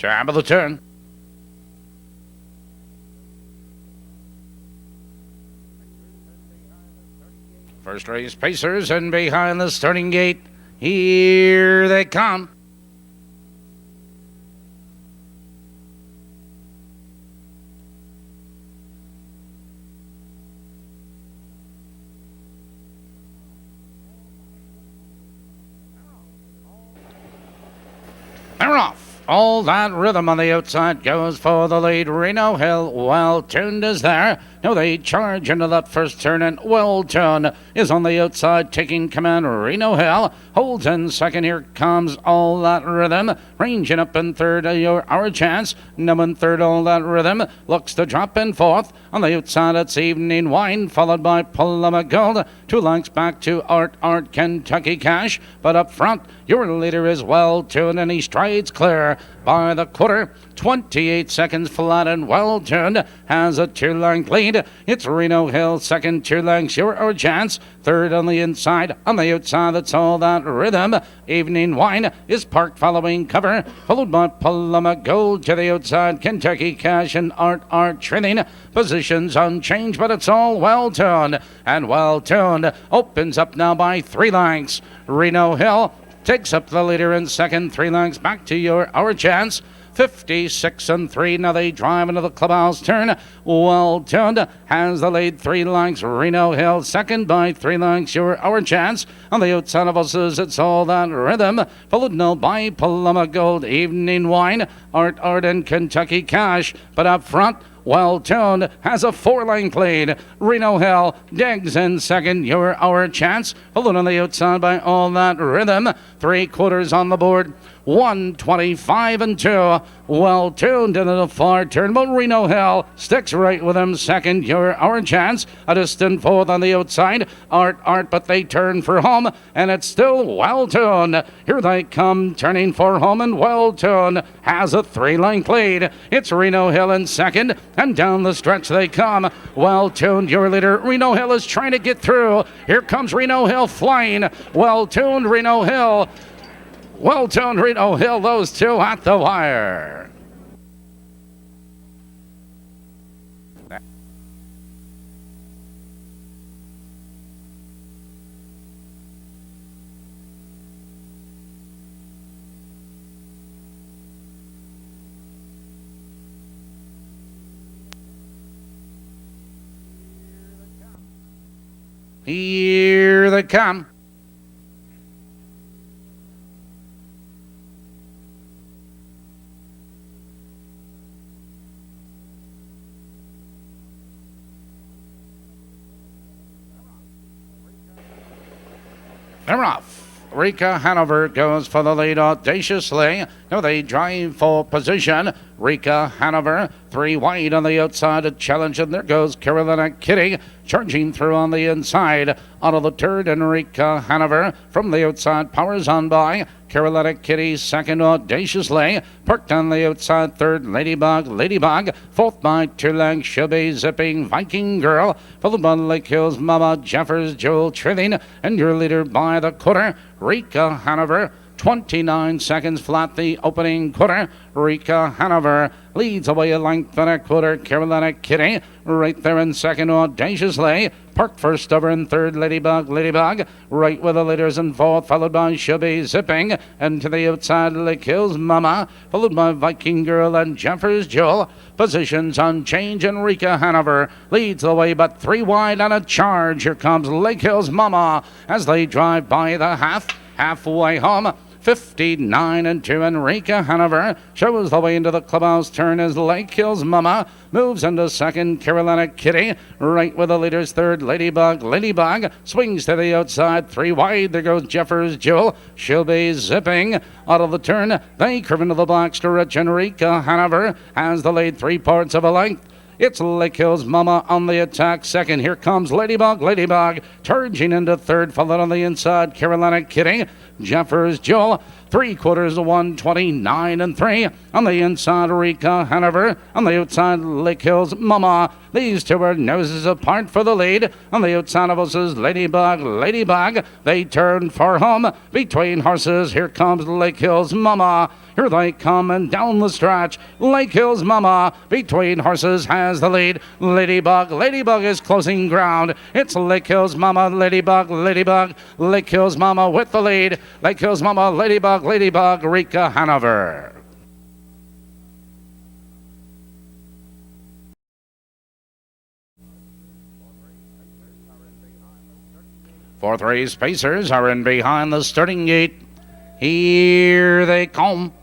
Top of the turn. First race pacers, and behind the starting gate, here they come. They're off. All that rhythm on the outside goes for the lead. Reno Hill, well tuned, is there. Now they charge into that first turn, and Well Tuned is on the outside taking command. Reno Hill holds in second. Here comes All That Rhythm, ranging up in third. Our Chance, now in third. All That Rhythm looks to drop in fourth. On the outside, it's Evening Wine, followed by Paloma Gold. 2 lengths back to Art Kentucky Cash, but up front, your leader is Well Tuned, and he strides clear by the quarter. 28 seconds flat, and Well Tuned has a 2-length lead. It's Reno Hill second, 2 lengths. Our Chance third on the inside. On the outside, that's All That Rhythm. Evening Wine is parked following cover, followed by Paloma Gold to the outside. Kentucky Cash and Art trailing. Positions unchanged, but it's all Well Tuned, and Well Tuned opens up now by 3 lengths. Reno Hill takes up the leader in second, 3 lengths back to Our Chance. 56 and 3. Now they drive into the clubhouse turn. Well Tuned has the lead, 3 lengths. Reno Hill second by 3 lengths. Our Chance on the outside of us is It's All That Rhythm, followed now by Paloma Gold, Evening Wine, Art and Kentucky Cash. But up front, Well Tuned has a 4-length lead. Reno Hill digs in second. Our Chance, followed on the outside by All That Rhythm. 3/4 on the board. 125 and 2. Well Tuned into the far turn, but Reno Hill sticks right with him second. Our Chance a distant fourth on the outside. Art, but they turn for home, and it's still Well Tuned. Here they come, turning for home, and Well Tuned has a 3-length lead. It's Reno Hill in second, and down the stretch they come. Well Tuned, your leader. Reno Hill is trying to get through. Here comes Reno Hill flying. Well Tuned, Reno Hill. Well Tuned, Reno Hill, those two at the wire. Here they come. They're off. Rika Hanover goes for the lead audaciously. Now they drive for position. Rika Hanover, 3 wide on the outside, a challenge, and there goes Carolina Kitty charging through on the inside. Out of the turn, and Rika Hanover from the outside powers on by. Carolina Kitty second audaciously. Parked on the outside third, Ladybug. Fourth by 2 lengths, she'll be zipping Viking Girl. Followed by Lake Hills Mama, Jeffers, Joel Trailing, and your leader by the quarter, Rika Hanover. 29 seconds flat the opening quarter. Rika Hanover leads away a length and a quarter. Carolina Kitty right there in second audaciously. Parked first over in third, Ladybug. Right with the leaders in fourth, followed by She'll Be Zipping. And to the outside, Lake Hills Mama, followed by Viking Girl and Jeffers Joel. Positions unchanged, and Rika Hanover leads the way, but 3 wide on a charge. Here comes Lake Hills Mama as they drive by the halfway home. 59 and 2, and Rika Hanover shows the way into the clubhouse turn as Lake Hills Mama moves into second. Carolina Kitty right with the leaders third. Ladybug swings to the outside, 3 wide. There goes Jeffers Jewel. She'll be zipping out of the turn. They curve into the black stretch, and Rika Hanover has the lead 3 parts of a length. It's Lake Hills Mama on the attack second. Here comes Ladybug, charging into third, followed on the inside, Carolina Kitty. Jeffers Joel, 3/4 to 129 and 3. On the inside, Rika Hanover. On the outside, Lake Hills Mama. These two are noses apart for the lead. On the outside of us is Ladybug. They turn for home. Between horses, here comes Lake Hills Mama. Here they come and down the stretch. Lake Hills Mama between horses has the lead. Ladybug is closing ground. It's Lake Hills Mama, Ladybug. Lake Hills Mama with the lead. Lake Hills Mama, Ladybug, Rika Hanover. Fourth race pacers are in behind the starting gate. Here they come.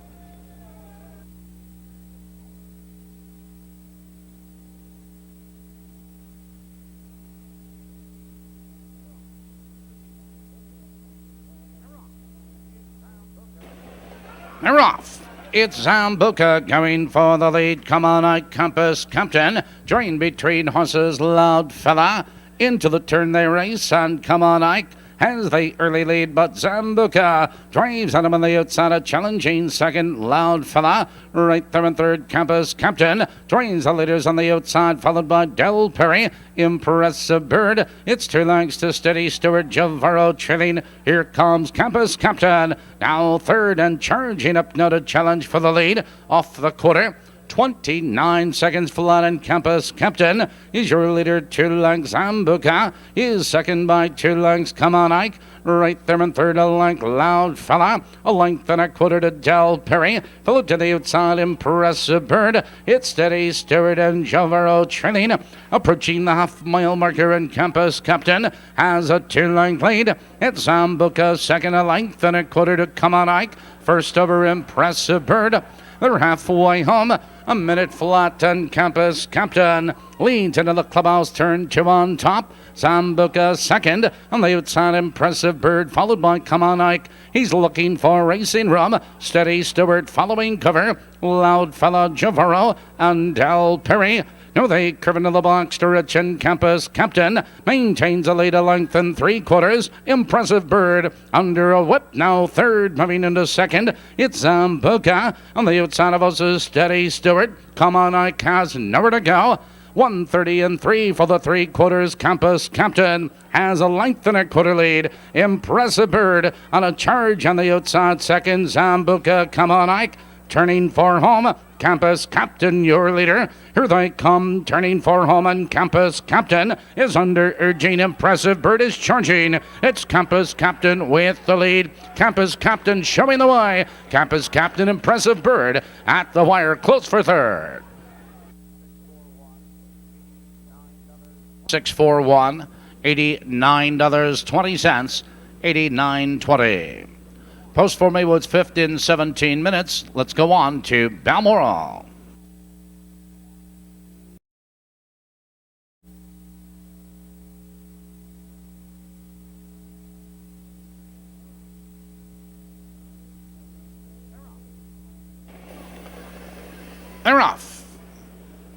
They're off. It's Zambuca going for the lead. Come on, Ike Compass Captain. Joined between horses, Loud Fella. Into the turn they race, and Come on, Ike has the early lead, but Zambuca drives at him on the outside, a challenging second, Loud Fella. Right there in third, Campus Captain joins the leaders on the outside, followed by Del Perry. Impressive Bird. It's 2 lengths to Steady Stewart, Javaro trailing. Here comes Campus Captain. Now third and charging up now to challenge for the lead off the quarter. 29 seconds flat, and Campus Captain is your leader. 2 lengths. Zambuca is second by 2 lengths. Come on, Ike. Right there in third, a length, Loud Fella. A length and a quarter to Del Perry. Followed to the outside, Impressive Bird. It's Steady Stewart and Javaro trailing. Approaching the half-mile marker, and Campus Captain has a 2-length lead. It's Zambuca second, a length and a quarter to Come on, Ike. First over, Impressive Bird. They're halfway home. A minute flat, and Campus Captain leads into the clubhouse turn 2 on top. Zambuca second. On the outside, Impressive Bird, followed by Come on, Ike. He's looking for racing room. Steady Stewart following cover. Loud Fella, Javaro, and Del Perry. Now they curve into the box to Rich, and Campus Captain maintains a lead, a length and 3/4. Impressive Bird under a whip. Now third, moving into second. It's Zambuca. On the outside of us is Steady Stewart. Come on, Ike has nowhere to go. 1:30 and 3 for the 3/4. Campus Captain has a length and a quarter lead. Impressive Bird on a charge on the outside second. Zambuca, Come on, Ike turning for home. Campus Captain, your leader. Here they come, turning for home, and Campus Captain is under urging. Impressive Bird is charging. It's Campus Captain with the lead. Campus Captain showing the way. Campus Captain, Impressive Bird at the wire, close for third. 641, $89.20, 89.20. Post for Maywood's 15, 17 minutes. Let's go on to Balmoral. They're off.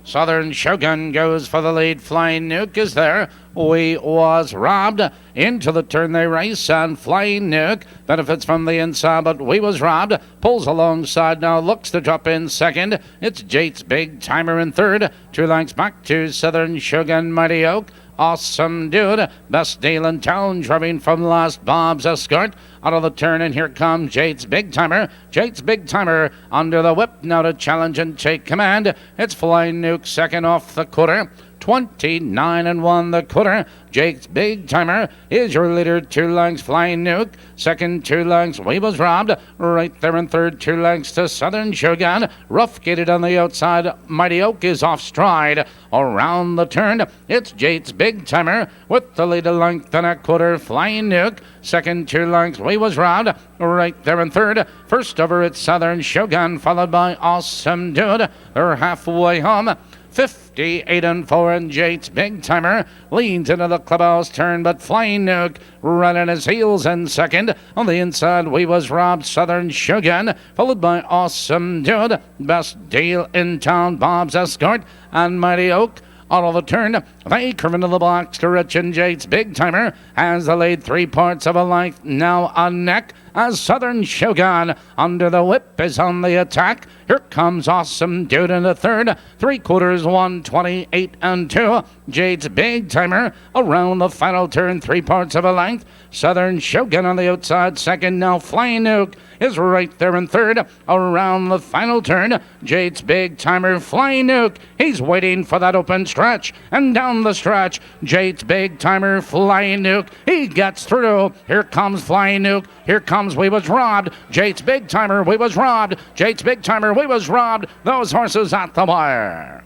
Southern Shogun goes for the lead. Flying Nuke is there. We was robbed. Into the turn they race, and Flying Nuke benefits from the inside, but We was robbed. Pulls alongside now, looks to drop in second. It's Jate's Big Timer in third. 2 lengths back to Southern Shogun, Mighty Oak. Awesome Dude, best deal in town, driving from last, Bob's Escort. Out of the turn, and here comes Jate's Big Timer. Jate's Big Timer under the whip now to challenge and take command. It's Flying Nuke second off the quarter. 29 and 1 the quarter. Jake's Big Timer is your leader. 2 lengths Flying Nuke. Second 2 lengths We was robbed. Right there in third 2 lengths to Southern Shogun. Rough gated on the outside. Mighty Oak is off stride. Around the turn, it's Jake's Big Timer with the lead, a length and a quarter. Flying Nuke. Second 2 lengths We was robbed. Right there in third. First over, it's Southern Shogun, followed by Awesome Dude. They're halfway home. 58 and 4, and Jate's Big Timer leans into the clubhouse turn, but Flying Nuke running his heels in second. On the inside, We was robbed, Southern Shogun, followed by Awesome Dude. Best deal in town, Bob's Escort, and Mighty Oak. Out of the turn, they curve into the box to Rich, and Jate's Big Timer has the lead 3 parts of a length, now a neck. as Southern Shogun under the whip is on the attack. Here comes Awesome Dude in the third. 3/4, 1:28 and 2. Jade's Big Timer around the final turn, 3/4 of a length. Southern Shogun on the outside second. Now Flying Nuke is right there in third. Around the final turn, Jade's Big Timer, Flying Nuke. He's waiting for that open stretch. And down the stretch, Jade's Big Timer, Flying Nuke. He gets through. Here comes Flying Nuke. Here comes We Was Robbed. Jade's Big Timer, We Was Robbed. Jade's Big Timer, We Was Robbed. Those horses at the wire.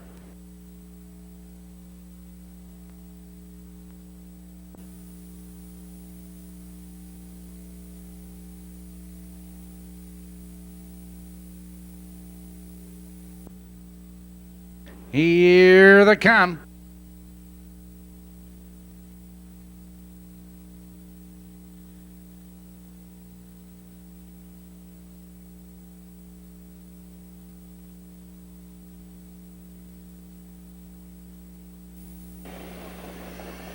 Here they come.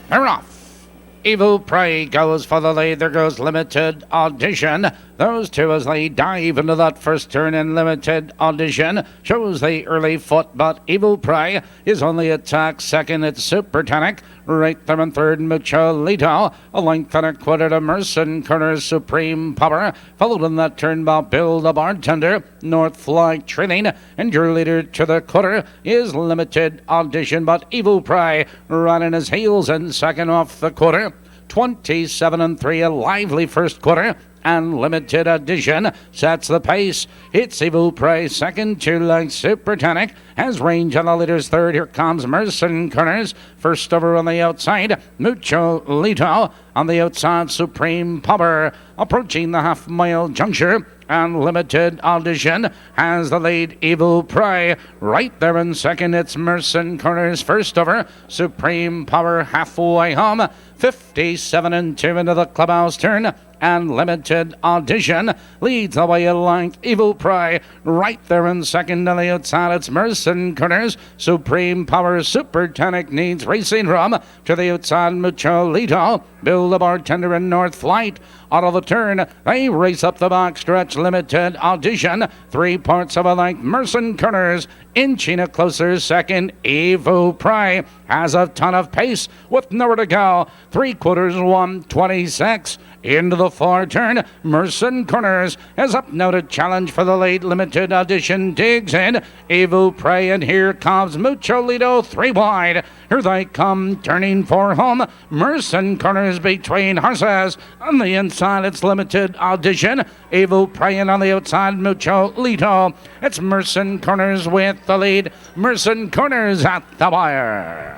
They're off. Evil Prey goes for the lead. There goes Limited Audition. Those two as they dive into that first turn in Limited Audition. Shows the early foot, but Evil Prey is on the attack. Second, it's Supertonic. Right there in third, Mucholito. A length and a quarter to Merson Corner's Supreme Power. Followed in that turn by Bill the Bartender. North Flag Training. And your leader to the quarter is Limited Audition, but Evil Prey running his heels in second off the quarter. 27 and 3, a lively first quarter. And Limited Audition sets the pace. It's Evil Prey second, 2 lengths. Supertonic has range on the leader's third. Here comes Merson Corners. First over on the outside, Mucholito. On the outside, Supreme Power. Approaching the half-mile juncture. And Limited Audition has the lead. Evil Prey right there in second. It's Merson Corners first over. Supreme Power halfway home. 57 and 2 into the clubhouse turn. And Limited Audition leads the way in length. Evil Prey right there in second. On the outside, it's Merson Corners. Supreme Power Supertonic needs racing room. To the outside, Mucholito. Bill the Bartender in North Flight. Out of the turn, they race up the back stretch. Limited Audition. 3/4 of a length. Merson Corners inching it closer. Second, Evil Prey has a ton of pace with nowhere to go. 3/4, 1:26. Into the far turn, Merson Corners is up now to challenge for the lead. Limited Audition digs in. Evil Prey, and here comes Mucholito 3 wide. Here they come, turning for home. Merson Corners between horses. On the inside, it's Limited Audition. Evil Prey, and on the outside, Mucholito. It's Merson Corners with the lead. Merson Corners at the wire.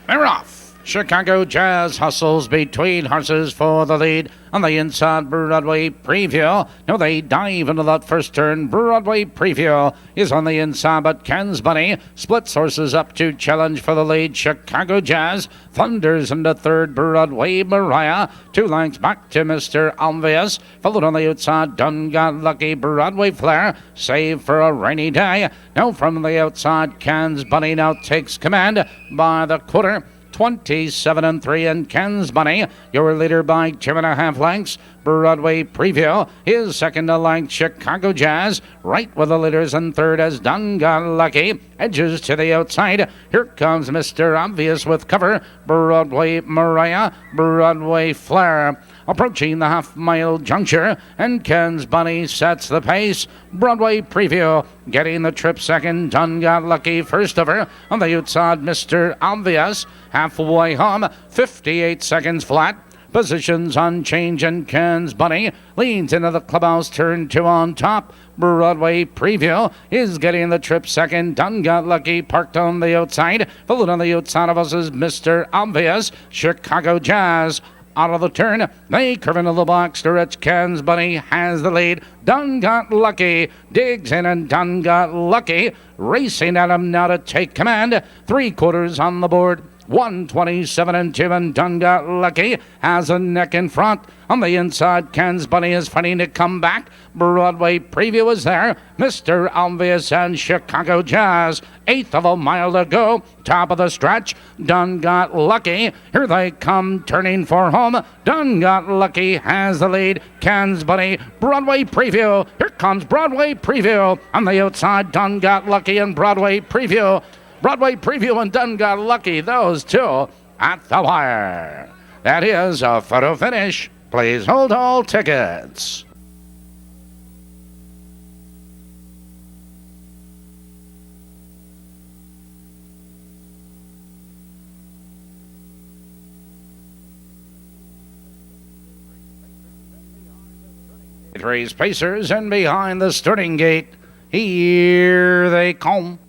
They're off. Chicago Jazz hustles between horses for the lead. On the inside, Broadway Preview. Now they dive into that first turn. Broadway Preview is on the inside, but Ken's Bunny splits horses up to challenge for the lead. Chicago Jazz thunders into third. Broadway Mariah. 2 lengths back to Mr. Obvious. Followed on the outside, Done Got Lucky. Broadway Flair, save for a rainy day. Now from the outside, Ken's Bunny now takes command by the quarter. 27 and 3, and Ken's Bunny, your leader by 2.5 lengths. Broadway Preview is second to length. Chicago Jazz right with the leaders, and third as Done Got Lucky. Edges to the outside. Here comes Mr. Obvious with cover. Broadway Mariah, Broadway Flair. Approaching the half-mile juncture, and Ken's Bunny sets the pace. Broadway Preview getting the trip second. Done Got Lucky first over. On the outside, Mr. Obvious halfway home. 58 seconds flat. Positions on change, and Ken's Bunny leans into the clubhouse turn 2 on top. Broadway Preview is getting the trip second. Done Got Lucky parked on the outside. Followed on the outside of us is Mr. Obvious. Chicago Jazz out of the turn. They curve into the box. To Rich Ken's Bunny has the lead. Dunn Got Lucky digs in, and Dunn Got Lucky racing at him now to take command. 3/4 on the board. 127 and 2, and Dunn Got Lucky has a neck in front. On the inside, Ken's Bunny is fighting to come back. Broadway Preview is there. Mr. Obvious and Chicago Jazz. 1/8 of a mile to go. Top of the stretch. Dunn Got Lucky. Here they come, turning for home. Dunn Got Lucky has the lead. Ken's Bunny. Broadway Preview. Here comes Broadway Preview. On the outside, Dunn Got Lucky and Broadway Preview. Broadway Preview and Dunn Got Lucky, those two at the wire. That is a photo finish. Please hold all tickets. Three spacers, and behind the starting gate, here they come.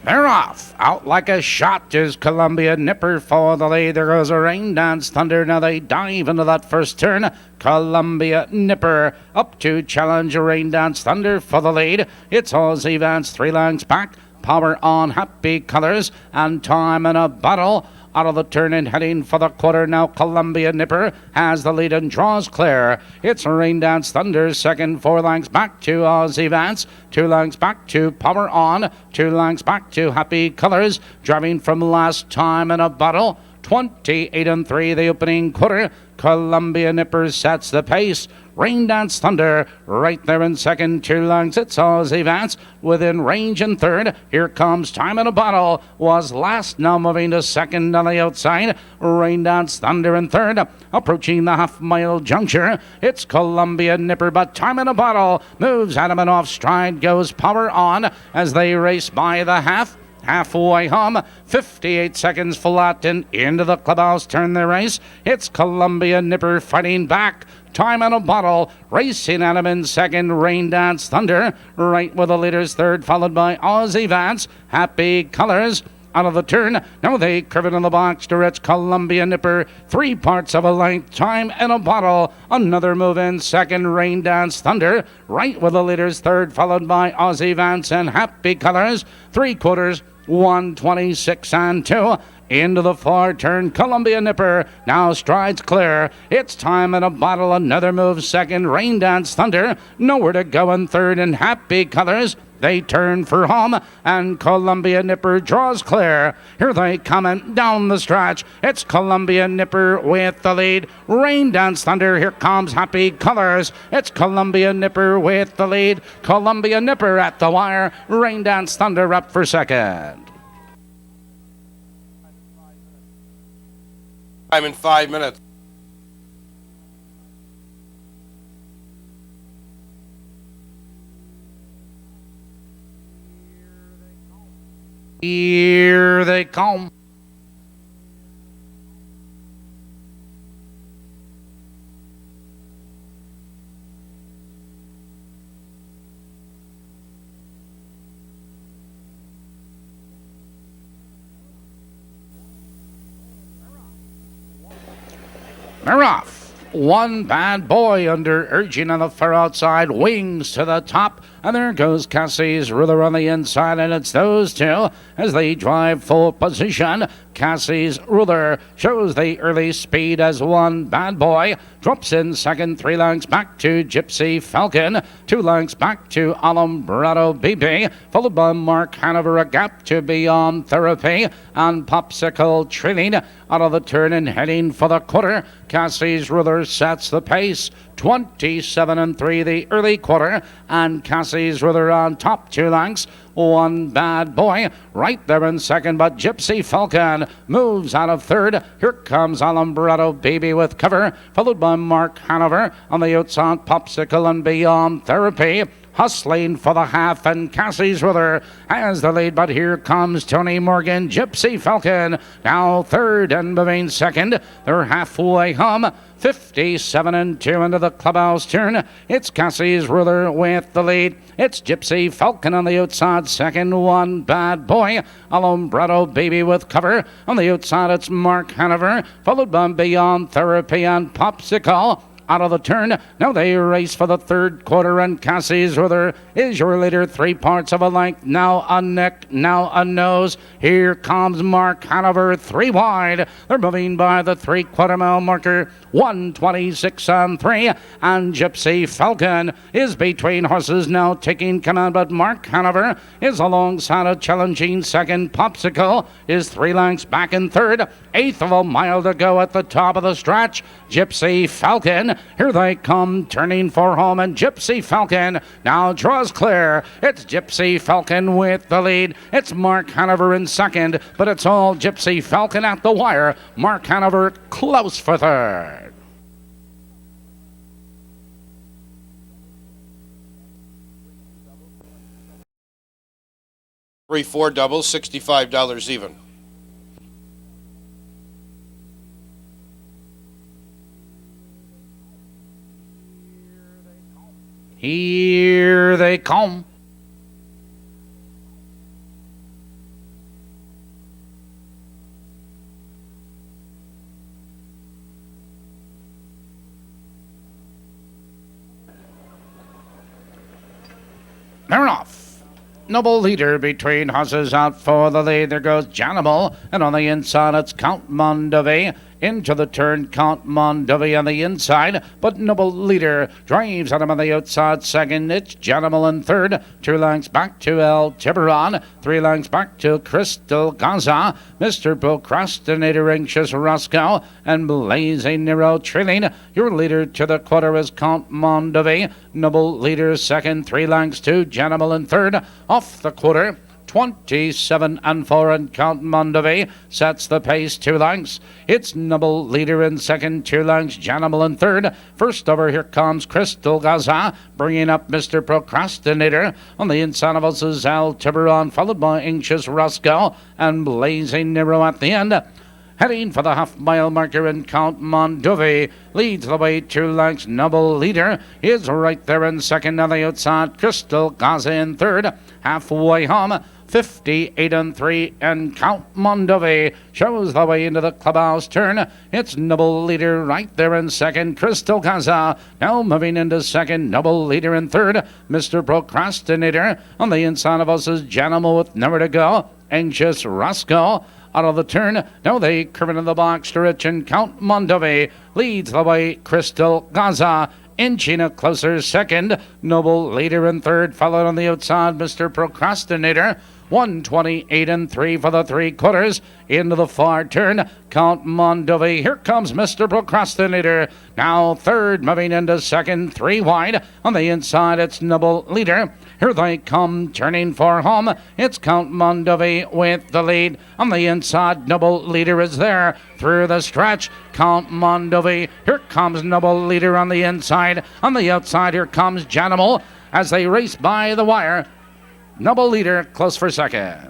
They're off. Out like a shot is Columbia Nipper for the lead. There goes a Rain Dance Thunder. Now they dive into that first turn. Columbia Nipper up to challenge Rain Dance Thunder for the lead. It's Aussie Vance 3 lengths back. Power on Happy Colors and Time in a Bottle. Out of the turn and heading for the quarter now, Columbia Nipper has the lead and draws clear. It's Rain Dance Thunder, second, 4 lengths back to Aussie Vance, 2 lengths back to Power On, 2 lengths back to Happy Colors, driving from last Time in a Bottle. 28 and 3, the opening quarter. Columbia Nipper sets the pace. Rain Dance Thunder right there in second, 2 lengths. It's Aussie Vance within range in third. Here comes Time in a Bottle. Was last, now moving to second on the outside. Rain Dance Thunder in third. Approaching the half-mile juncture. It's Columbia Nipper, but Time in a Bottle moves at him, and off stride goes Power On as they race by the halfway home. 58 seconds flat and into the clubhouse turn the race. It's Columbia Nipper fighting back. Time in a Bottle racing at him in second. Rain Dance Thunder right with the leaders third, followed by Aussie Vance. Happy Colors out of the turn. Now they curve it in the box to Rich Columbia Nipper. 3 parts of a length. Time in a Bottle. Another move in second. Rain Dance Thunder right with the leaders third, followed by Aussie Vance and Happy Colors. 3/4. 126 and 2. Into the far turn, Columbia Nipper now strides clear. It's Time in a Bottle, another move second. Rain Dance Thunder, nowhere to go in third, and Happy Colors. They turn for home, and Columbia Nipper draws clear. Here they come and down the stretch. It's Columbia Nipper with the lead. Rain Dance Thunder, here comes Happy Colors. It's Columbia Nipper with the lead. Columbia Nipper at the wire. Rain Dance Thunder up for second. Time in 5 minutes. Here they come. They're off. One Bad Boy under urging on the far outside, wings to the top, and there goes Cassie's Ruler on the inside, and it's those two as they drive full position. Cassie's Ruler shows the early speed as One Bad Boy drops in second, 3 lengths back to Gypsy Falcon, 2 lengths back to Alumbrado BB, followed by Mark Hanover, a gap to Beyond Therapy, and Popsicle trailing out of the turn and heading for the quarter. Cassie's Ruler sets the pace. 27 and 3 the early quarter, and Cassie's Ruler on top, 2 lengths. One Bad Boy right there in second, but Gypsy Falcon moves out of third. Here comes Alumbrado Baby with cover, followed by Mark Hanover on the outside. Popsicle and Beyond Therapy hustling for the half, and Cassie's Ruler has the lead, but here comes Tony Morgan. Gypsy Falcon now third and moving second. They're halfway home. 57 and 2 into the clubhouse turn. It's Cassie's Ruler with the lead. It's Gypsy Falcon on the outside, second one Bad Boy. Alombrado Baby with cover. On the outside it's Mark Hanover, followed by Beyond Therapy and Popsicle. Out of the turn, now they race for the third quarter, and Cassie's Ruler is your leader, 3 parts of a length, now a neck, now a nose. Here comes Mark Hanover, 3 wide. They're moving by the 3/4 mile marker, 1:26 and 3, and Gypsy Falcon is between horses now taking command, but Mark Hanover is alongside a challenging second. Popsicle is 3 lengths back in third, 1/8 of a mile to go at the top of the stretch. Gypsy Falcon, here they come, turning for home, and Gypsy Falcon now draws clear. It's Gypsy Falcon with the lead. It's Mark Hanover in second, but it's all Gypsy Falcon at the wire. Mark Hanover close for third. 3-4 doubles, $65 even. Here they come. They're off. Noble leader between horses, out for the lead. There goes Janimal, and on the inside it's Count Mondovie. Into the turn, Count Mondovie on the inside, but Noble leader drives at him on the outside second. It's Janimal in third. 2 lengths back to El Tiburon. 3 lengths back to Crystal Gaza. Mr. Procrastinator, Anxious Roscoe, and Blazing Nero trailing. Your leader to the quarter is Count Mondovie. Noble leader second. 3 lengths to Janimal in third. Off the quarter, 27 and 4, and Count Mondovie sets the pace 2 lengths. It's Noble leader in second, 2 lengths, Janimal in third. First over, here comes Crystal Gaza, bringing up Mr. Procrastinator. On the inside of us is El Tiburon, followed by Anxious Roscoe and Blazing Nero at the end. Heading for the half-mile marker, and Count Mondovie leads the way 2 lengths. Noble leader is right there in second. On the outside, Crystal Gaza in third. Halfway home, 58 and 3, and Count Mondovie shows the way into the clubhouse turn. It's Noble leader right there in second. Crystal Gaza now moving into second. Noble leader in third. Mr. Procrastinator on the inside of us is Janimal with nowhere to go. Anxious Roscoe out of the turn. Now they curve into the box stretch, and Count Mondovie leads the way. Crystal Gaza inching a closer second. Noble leader in third, followed on the outside Mr. Procrastinator. 1:28 and 3 for the 3/4. Into the far turn, Count Mondovie. Here comes Mr. Procrastinator. Now third, moving into second, 3 wide. On the inside, it's Noble leader. Here they come, turning for home. It's Count Mondovie with the lead. On the inside, Noble leader is there through the stretch. Count Mondovie. Here comes Noble leader on the inside. On the outside, here comes Janimal as they race by the wire. Noble leader close for second.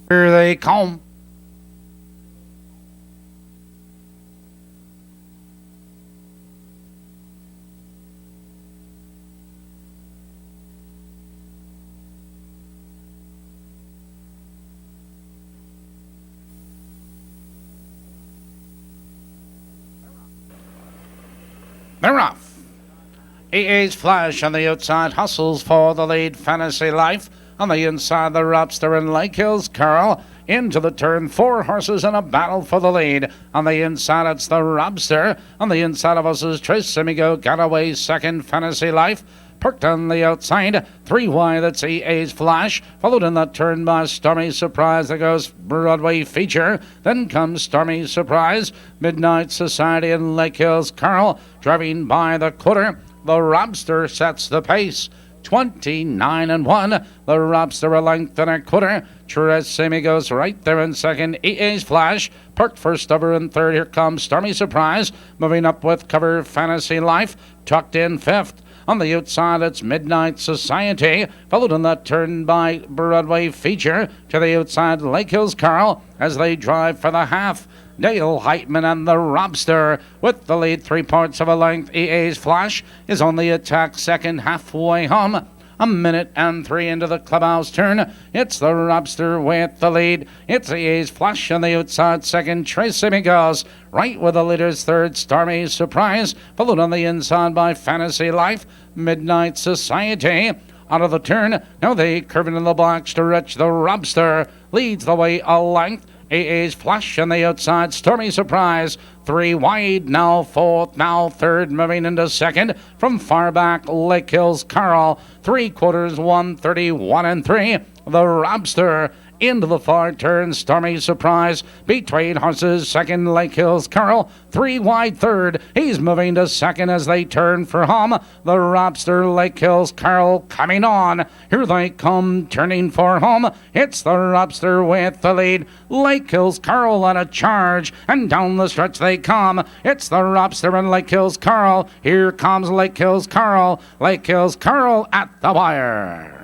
Here they come. They're off. EA's Flash on the outside hustles for the lead. Fantasy Life on the inside, the Robster and Lake Hills Curl. Into the turn, 4 horses in a battle for the lead. On the inside, it's the Robster. On the inside of us is Trace Amigo. Got away second, Fantasy Life. Perked on the outside, 3 wide, that's EA's Flash, followed in that turn by Stormy Surprise. There goes Broadway Feature, then comes Stormy Surprise, Midnight Society and Lake Hills Carl, driving by the quarter. The Robster sets the pace, 29-1. The Robster a length and a quarter. Tresemme goes right there in second. EA's Flash parked first over in third. Here comes Stormy Surprise. Moving up with cover Fantasy Life. Tucked in fifth. On the outside, it's Midnight Society, followed in that turn by Broadway Feature. To the outside, Lake Hills Carl as they drive for the half. Dale Heitman and the Robster with the lead 3 parts of a length. EA's Flash is on the attack second, halfway home. A minute and 3 into the clubhouse turn. It's the Robster with the lead. It's EA's Flash on the outside second. Tresemme goes right with the leader's third. Stormy Surprise, followed on the inside by Fantasy Life. Midnight Society out of the turn. Now they curve into the blocks to reach the Robster. Leads the way a length. EA's Flash on the outside. Stormy Surprise 3 wide, now fourth, now third, moving into second. From far back, Lake Hills Carl 3/4, 1:31 and 3. The Robster into the far turn. Stormy Surprise between horses. Second, Lake Hills Carl 3 wide, third. He's moving to second as they turn for home. The Robster, Lake Hills Carl coming on. Here they come, turning for home. It's the Robster with the lead. Lake Hills Carl on a charge, and down the stretch they come. It's the Robster and Lake Hills Carl. Here comes Lake Hills Carl. Lake Hills Carl at the wire.